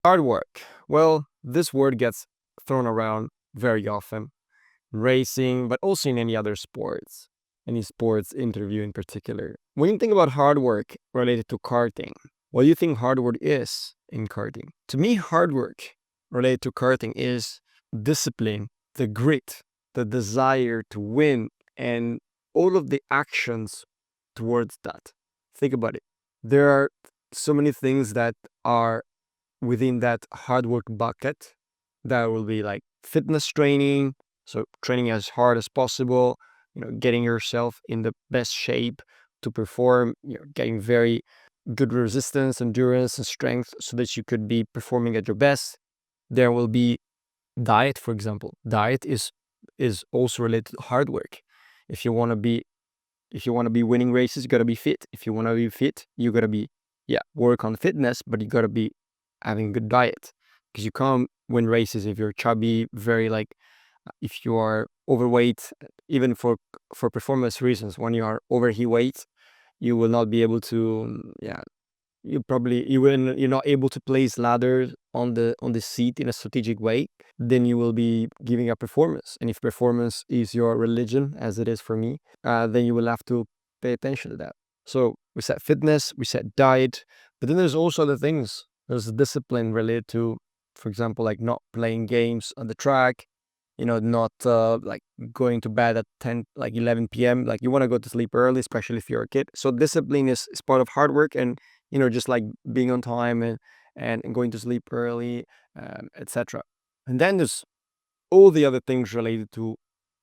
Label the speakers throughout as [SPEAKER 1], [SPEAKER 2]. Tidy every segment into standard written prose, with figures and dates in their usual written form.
[SPEAKER 1] Hard work. Well, this word gets thrown around very often in racing, but also in any sports interview in particular. When you think about hard work related to karting, what do you think hard work is in karting? To me, hard work related to karting is discipline, the grit, the desire to win, and all of the actions towards that. Think about it. There are so many things that are within that hard work bucket. That will be like fitness training, so training as hard as possible, getting yourself in the best shape to perform, getting very good resistance, endurance, and strength so that you could be performing at your best. There will be diet, for example. Diet is also related to hard work. If you want to be winning races, you got to be fit. If you want to be fit, you got to be work on fitness, but you got to be having a good diet, because you can't win races if you're chubby, very like if you are overweight. Even for performance reasons, when you are overweight, you will not be able to you're not able to place ladders on the seat in a strategic way. Then you will be giving up performance, and if performance is your religion, as it is for me, then you will have to pay attention to that. So we said fitness, we said diet, but then there's also other things. There's discipline related to, for example, like not playing games on the track, not like going to bed at 10, like 11 p.m. Like you want to go to sleep early, especially if you're a kid. So discipline is part of hard work, and just like being on time and going to sleep early, etc. And then there's all the other things related to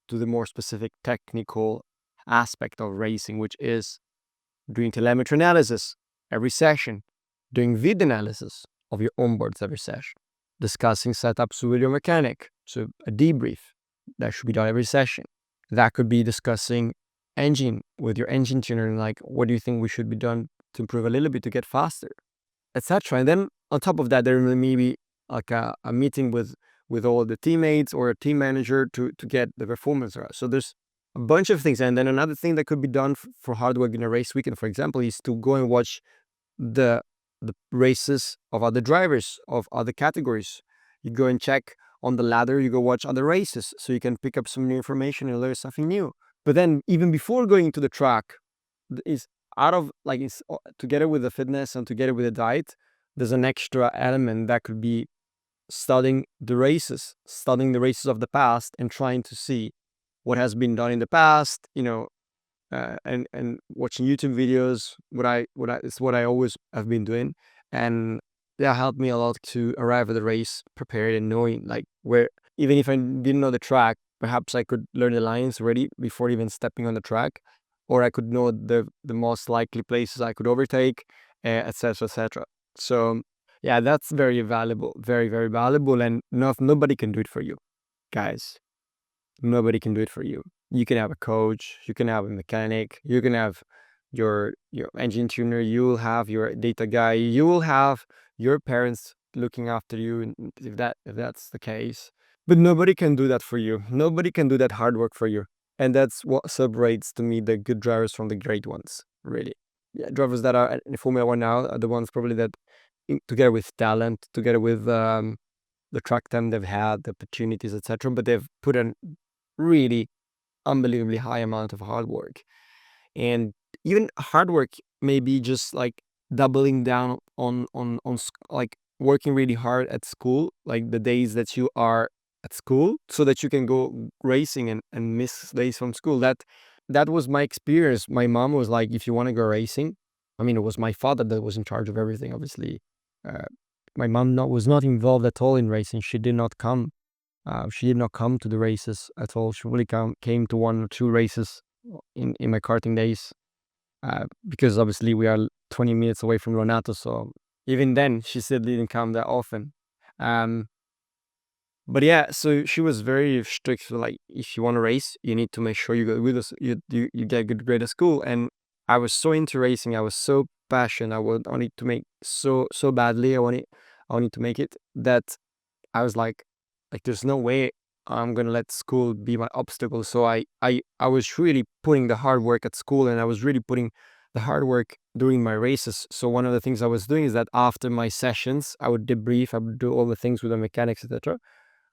[SPEAKER 1] the more specific technical aspect of racing, which is doing telemetry analysis every session, doing vid analysis of your onboards every session, discussing setups with your mechanic, so a debrief that should be done every session. That could be discussing engine with your engine tuner, and like, what do you think we should be done to improve a little bit to get faster, etc. And then on top of that, there may be like a meeting with all the teammates or a team manager to get the performance right. So there's a bunch of things. And then another thing that could be done for hard work in a race weekend, for example, is to go and watch the races of other drivers of other categories. You go and check on the ladder, you go watch other races, so you can pick up some new information and learn something new. But then even before going to the track, is out of like, it's together with the fitness and together with the diet, there's an extra element that could be studying the races of the past and trying to see what has been done in the past, and watching YouTube videos. It's what I always have been doing, and that helped me a lot to arrive at the race prepared and knowing like where, even if I didn't know the track, perhaps I could learn the lines already before even stepping on the track, or I could know the most likely places I could overtake, etc., etc. So yeah, that's very valuable, very, very valuable, and nobody can do it for you, guys. Nobody can do it for you. You can have a coach, you can have a mechanic, you can have your engine tuner, you will have your data guy, you will have your parents looking after you, if that's the case. But nobody can do that for you. Nobody can do that hard work for you. And that's what separates, to me, the good drivers from the great ones, really. Yeah, drivers that are in Formula One now are the ones probably that, together with talent, together with the track time they've had, the opportunities, etc., but they've put a really unbelievably high amount of hard work. And even hard work may be just like doubling down on like working really hard at school, like the days that you are at school, so that you can go racing and miss days from school. That was my experience. My mom was like, if you want to go racing, I mean, it was my father that was in charge of everything, obviously. My mom was not involved at all in racing. She did not come to the races at all. She really came to 1 or 2 races in my karting days, because obviously we are 20 minutes away from Renato, so even then she still didn't come that often. But yeah, so she was very strict. So like, if you want to race, you need to make sure you go with us. You get a good grade at school. And I was so into racing. I was so passionate. I wanted to make so badly. I wanted to make it, that I was like there's no way I'm gonna let school be my obstacle. So I was really putting the hard work at school, and I was really putting the hard work during my races. So one of the things I was doing is that after my sessions, I would debrief, I would do all the things with the mechanics, etc.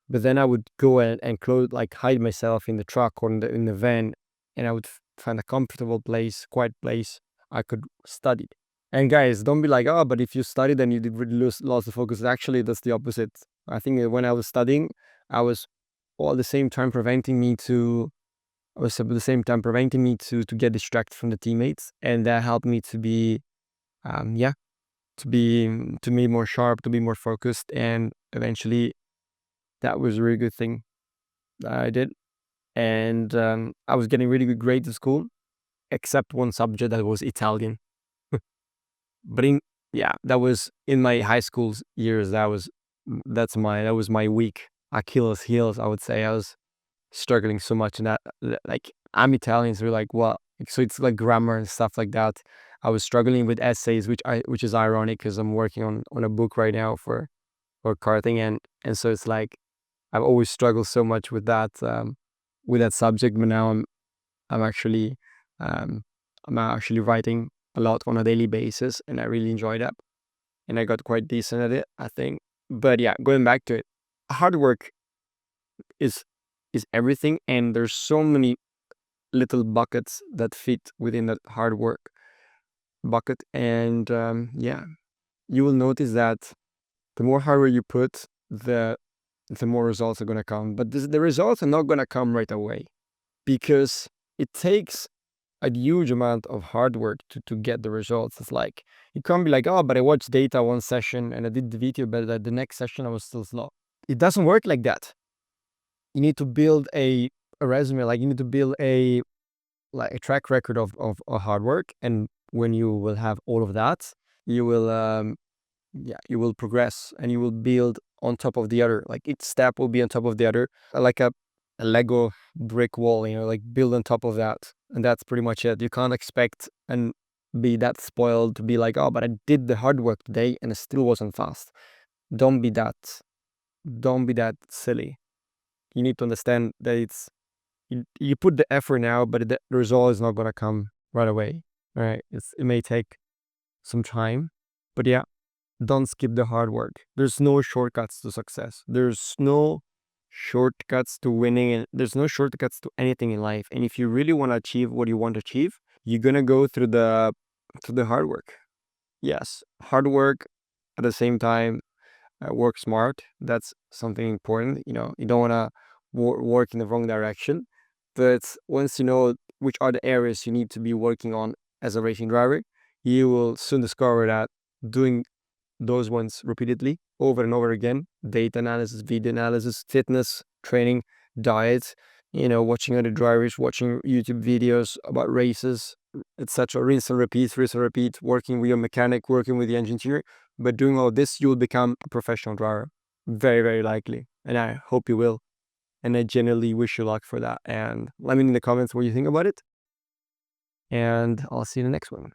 [SPEAKER 1] But then I would go and close, like hide myself in the truck or in the van, and I would find a comfortable place, quiet place I could study. And guys, don't be like, oh, but if you study, then you did really lost the focus. Actually, that's the opposite. I think that when I was studying, I was all at the same time preventing me to get distracted from the teammates, and that helped me to be, to be more sharp, to be more focused, and eventually, that was a really good thing that I did. And I was getting really good grades at school, except one subject that was Italian. But that was in my high school years. That was my weak Achilles heels. I would say I was struggling so much in that. Like, I'm Italian, so like, well, so it's like grammar and stuff like that. I was struggling with essays, which is ironic because I'm working on a book right now for karting, and so it's like I've always struggled so much with that subject. But now I'm actually writing a lot on a daily basis, and I really enjoy that, and I got quite decent at it, I think. But yeah, going back to it, hard work is everything, and there's so many little buckets that fit within that hard work bucket. And you will notice that the more hard work you put, the more results are going to come. But the results are not going to come right away, because it takes a huge amount of hard work to get the results. It's like, you can't be like, oh, but I watched data one session and I did the video, but the next session I was still slow. It doesn't work like that. You need to build a resume, like you need to build a track record of hard work. And when you will have all of that, you will progress, and you will build on top of the other. Like, each step will be on top of the other, like a Lego brick wall, like build on top of that. And that's pretty much it. You can't expect and be that spoiled to be like, oh, but I did the hard work today and it still wasn't fast. Don't be that silly. You need to understand that it's, you put the effort now, but the result is not going to come right away. All right, it may take some time, but yeah, don't skip the hard work. There's no shortcuts to success. There's no shortcuts to winning, and there's no shortcuts to anything in life. And if you really want to achieve what you want to achieve, you're gonna go through the hard work. Yes, hard work. At the same time, work smart. That's something important. You don't want to work in the wrong direction. But once you know which are the areas you need to be working on as a racing driver, you will soon discover that doing those ones repeatedly over and over again, data analysis, video analysis, fitness, training, diet, watching other drivers, watching YouTube videos about races, etc. Rinse and repeat, working with your mechanic, working with the engineer. But doing all this, you will become a professional driver. Very, very likely. And I hope you will. And I genuinely wish you luck for that. And let me know in the comments what you think about it. And I'll see you in the next one.